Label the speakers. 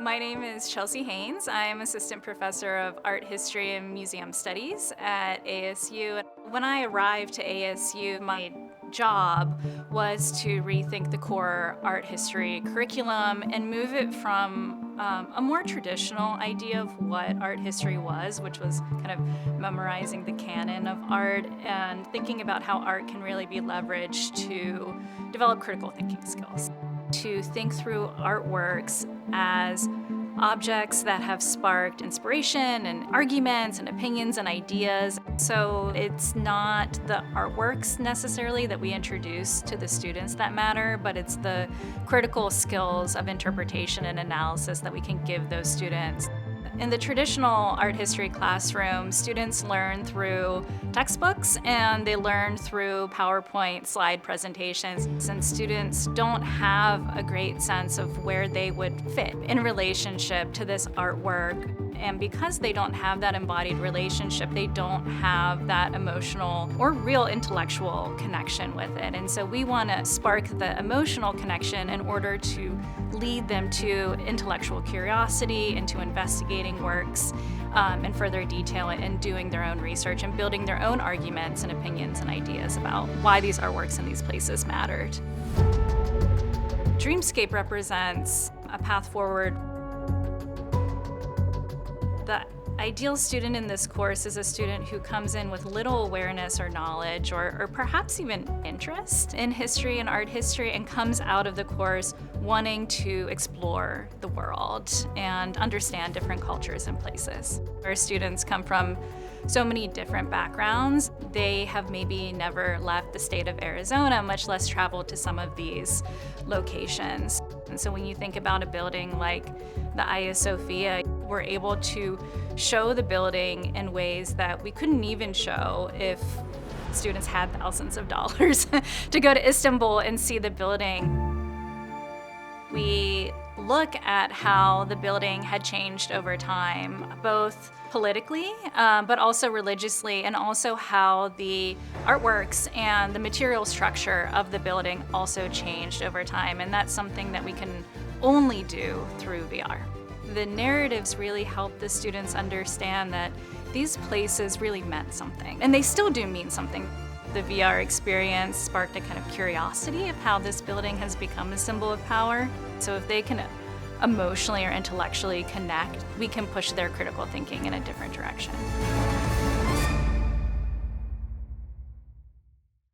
Speaker 1: My name is Chelsea Haynes. I am Assistant Professor of Art History and Museum Studies at ASU. When I arrived to ASU, my job was to rethink the core art history curriculum and move it from a more traditional idea of what art history was, which was kind of memorizing the canon of art and thinking about how art can really be leveraged to develop critical thinking skills. To think through artworks as objects that have sparked inspiration and arguments and opinions and ideas. So it's not the artworks necessarily that we introduce to the students that matter, but it's the critical skills of interpretation and analysis that we can give those students. In the traditional art history classroom, students learn through textbooks and they learn through PowerPoint slide presentations, and students don't have a great sense of where they would fit in relationship to this artwork. And because they don't have that embodied relationship, they don't have that emotional or real intellectual connection with it. And so we want to spark the emotional connection in order to lead them to intellectual curiosity, into investigating works in further detail and doing their own research and building their own arguments and opinions and ideas about why these artworks in these places mattered. Dreamscape represents a path forward. The ideal student in this course is a student who comes in with little awareness or knowledge or perhaps even interest in history and art history and comes out of the course wanting to explore the world and understand different cultures and places. Our students come from so many different backgrounds. They have maybe never left the state of Arizona, much less traveled to some of these locations. And so when you think about a building like the Hagia Sophia, we're able to show the building in ways that we couldn't even show if students had thousands of dollars to go to Istanbul and see the building. We look at how the building had changed over time, both politically, but also religiously, and also how the artworks and the material structure of the building also changed over time. And that's something that we can only do through VR. The narratives really help the students understand that these places really meant something, and they still do mean something. The VR experience sparked a kind of curiosity of how this building has become a symbol of power. So if they can emotionally or intellectually connect, we can push their critical thinking in a different direction.